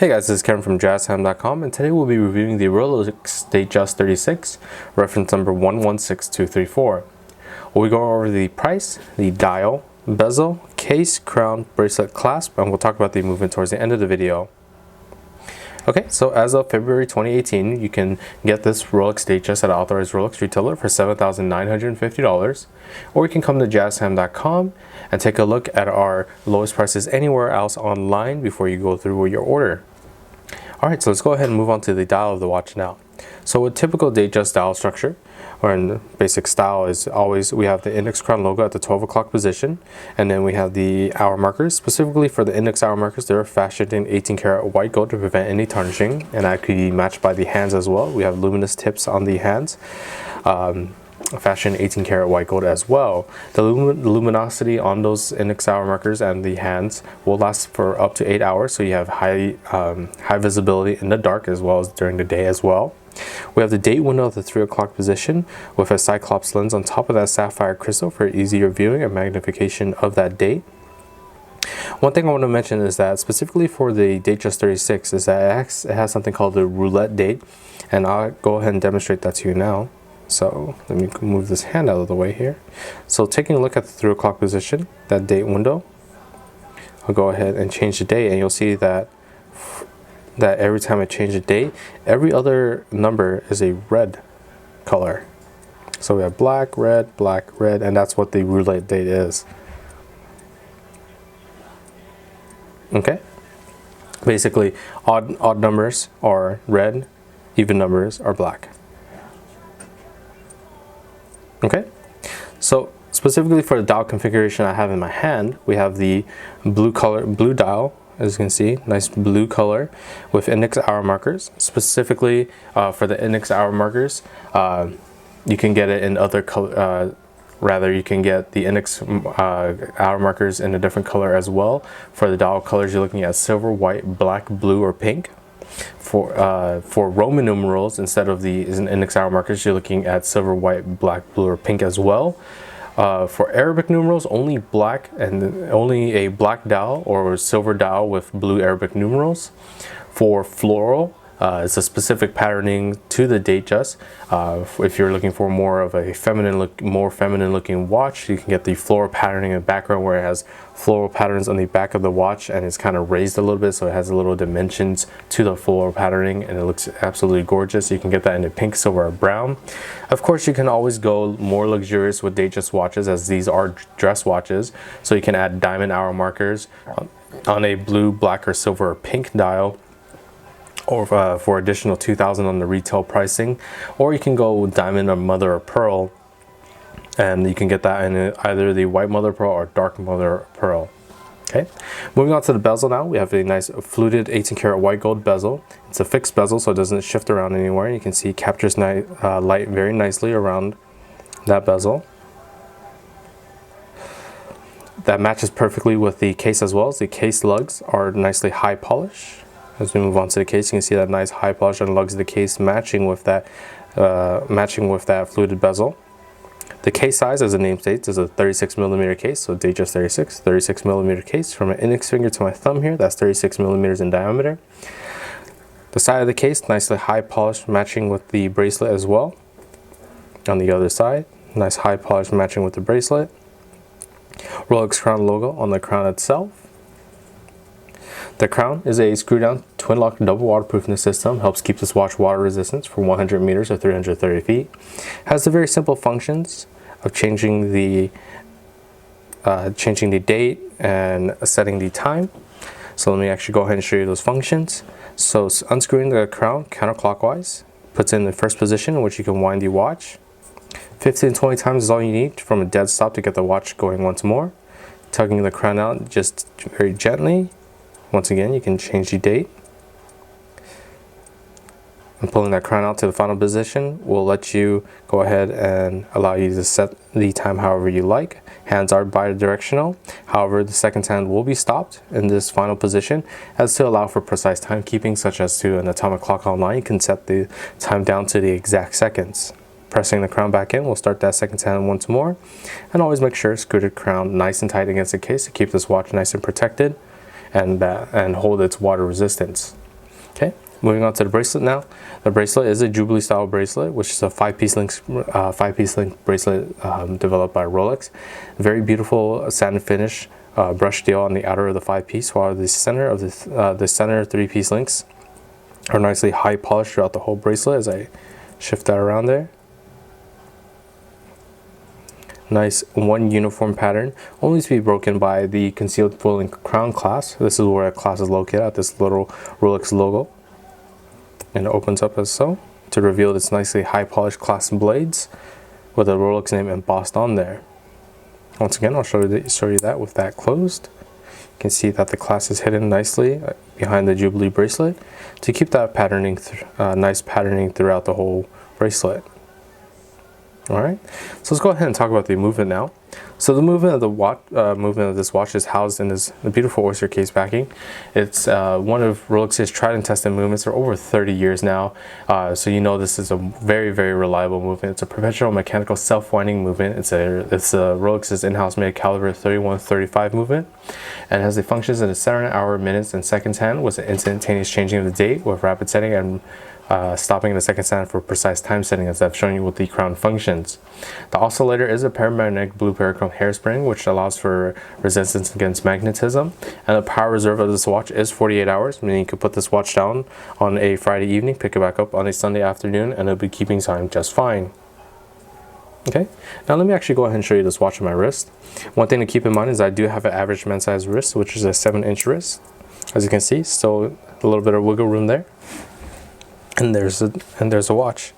Hey guys, this is Kevin from JazTime.com, and today we'll be reviewing the Rolex Datejust 36, reference number 116234. We'll go over the price, the dial, bezel, case, crown, bracelet, clasp, and we'll talk about the movement towards the end of the video. Okay, so as of February 2018, you can get this Rolex Datejust at an authorized Rolex retailer for $7,950, or you can come to JazTime.com and take a look at our lowest prices anywhere else online before you go through your order. Alright, so let's go ahead and move on to the dial of the watch now. So a typical Datejust dial structure, or in basic style, is always we have the index crown logo at the 12 o'clock position, and then we have the hour markers. Specifically for the index hour markers, they're fashioned in 18 karat white gold to prevent any tarnishing, and that could be matched by the hands as well. We have luminous tips on the hands, fashioned 18 karat white gold as well. The luminosity on those index hour markers and the hands will last for up to 8 hours, so you have high visibility in the dark as well as during the day as well. We have the date window at the 3 o'clock position with a Cyclops lens on top of that sapphire crystal for easier viewing and magnification of that date. One thing I want to mention is that specifically for the Datejust 36 is that it has something called the roulette date, and I'll go ahead and demonstrate that to you now. So let me move this hand out of the way here. So taking a look at the 3 o'clock position, that date window, I'll go ahead and change the date, and you'll see that every time I change the date, every other number is a red color. So we have black, red, and that's what the roulette date is. Okay? Basically, odd numbers are red, even numbers are black. Okay? So specifically for the dial configuration I have in my hand, we have the blue dial. As you can see, nice blue color with index hour markers. Specifically for the index hour markers, you can get it in other color. You can get the index hour markers in a different color as well. For the dial colors, you're looking at silver, white, black, blue, or pink. For Roman numerals, instead of the index hour markers, you're looking at silver, white, black, blue, or pink as well. For Arabic numerals, only black and only a black dial or silver dial with blue Arabic numerals. For floral, it's a specific patterning to the Datejust. If you're looking for more of a more feminine looking watch, you can get the floral patterning in the background where it has floral patterns on the back of the watch and it's kind of raised a little bit, so it has a little dimensions to the floral patterning and it looks absolutely gorgeous. You can get that in a pink, silver, or brown. Of course, you can always go more luxurious with Datejust watches, as these are dress watches, so you can add diamond hour markers on a blue, black, or silver, or pink dial, or for additional $2,000 on the retail pricing, or you can go with diamond or mother of pearl, and you can get that in either the white mother of pearl or dark mother of pearl. Okay, moving on to the bezel now, we have a nice fluted 18 karat white gold bezel. It's a fixed bezel, so it doesn't shift around anywhere. You can see it captures light very nicely around that bezel. That matches perfectly with the case as well, as the case lugs are nicely high polish. As we move on to the case, you can see that nice high polish and lugs of the case matching with that fluted bezel. The case size, as the name states, is a 36mm case, so Datejust 36mm case. From my index finger to my thumb here, that's 36mm in diameter. The side of the case, nicely high polish, matching with the bracelet as well. On the other side, nice high polish matching with the bracelet. Rolex crown logo on the crown itself. The crown is a screw-down twin-lock double waterproofing system. Helps keep this watch water resistant for 100 meters or 330 feet. Has the very simple functions of changing the date and setting the time. So let me actually go ahead and show you those functions. So unscrewing the crown counterclockwise puts it in the first position in which you can wind the watch. 15 to 20 times is all you need from a dead stop to get the watch going once more. Tugging the crown out just very gently. Once again, you can change the date. And pulling that crown out to the final position will let you go ahead and allow you to set the time however you like. Hands are bidirectional. However, the second hand will be stopped in this final position, as to allow for precise timekeeping, such as to an atomic clock online. You can set the time down to the exact seconds. Pressing the crown back in will start that second hand once more. And always make sure to screw the crown nice and tight against the case to keep this watch nice and protected and hold its water resistance. Okay, moving on to the bracelet now. The bracelet is a Jubilee style bracelet, which is a five-piece link bracelet developed by Rolex. Very beautiful satin finish, brush deal on the outer of the 5-piece, while the center of the center 3-piece links are nicely high polished throughout the whole bracelet. As I shift that around there. Nice one uniform pattern, only to be broken by the concealed full length crown clasp. This is where a clasp is located at this little Rolex logo, and it opens up as so to reveal this nicely high polished clasp blades with the Rolex name embossed on there. Once again, I'll show you that with that closed. You can see that the clasp is hidden nicely behind the Jubilee bracelet to keep that patterning, nice patterning throughout the whole bracelet. Alright, so let's go ahead and talk about the movement now. So the movement of the watch, this watch is housed in this beautiful oyster case backing. It's one of Rolex's tried and tested movements for over 30 years now. So you know this is a very, very reliable movement. It's a perpetual mechanical self-winding movement. It's Rolex's in-house made caliber 3135 movement, and it has the functions in a 7-hour, minutes, and seconds hand with an instantaneous changing of the date with rapid setting and stopping in the second stand for precise time setting, as I've shown you with the crown functions. The oscillator is a paramagnetic blue parachrome hairspring, which allows for resistance against magnetism, and the power reserve of this watch is 48 hours, meaning you could put this watch down on a Friday evening, pick it back up on a Sunday afternoon, and it'll be keeping time just fine. Okay, now let me actually go ahead and show you this watch on my wrist. One thing to keep in mind is I do have an average men's size wrist, which is a 7-inch wrist. As you can see, still a little bit of wiggle room there. And there's a watch.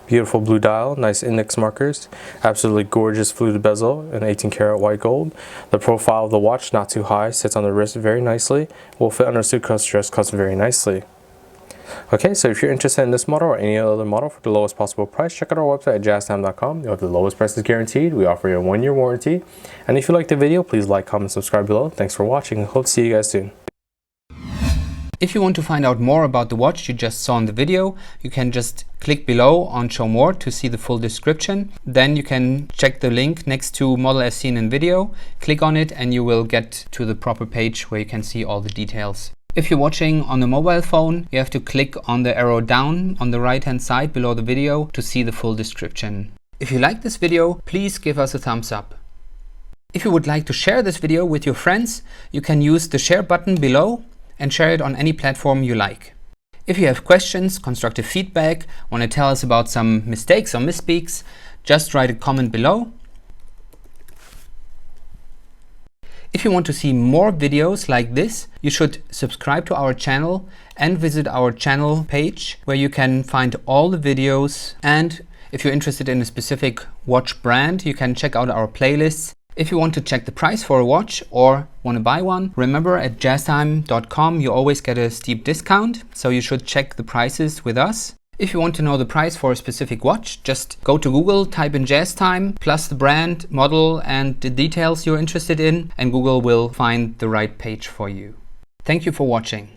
Beautiful blue dial, nice index markers, absolutely gorgeous fluted bezel in 18 karat white gold. The profile of the watch, not too high, sits on the wrist very nicely, will fit under a suit cuff dress cuffs very nicely. Okay, so if you're interested in this model or any other model for the lowest possible price, check out our website at JazTime.com. You'll have the lowest prices guaranteed. We offer you a 1-year warranty. And if you liked the video, please like, comment, subscribe below. Thanks for watching. Hope to see you guys soon. If you want to find out more about the watch you just saw in the video, you can just click below on Show More to see the full description. Then you can check the link next to Model as seen in video, click on it, and you will get to the proper page where you can see all the details. If you're watching on a mobile phone, you have to click on the arrow down on the right hand side below the video to see the full description. If you like this video, please give us a thumbs up. If you would like to share this video with your friends, you can use the share button below and share it on any platform you like. If you have questions, constructive feedback, want to tell us about some mistakes or misspeaks, just write a comment below. If you want to see more videos like this, you should subscribe to our channel and visit our channel page where you can find all the videos. And if you're interested in a specific watch brand, you can check out our playlists. If you want to check the price for a watch or want to buy one, remember at JazTime.com you always get a steep discount, so you should check the prices with us. If you want to know the price for a specific watch, just go to Google, type in JazTime, plus the brand, model, and the details you're interested in, and Google will find the right page for you. Thank you for watching.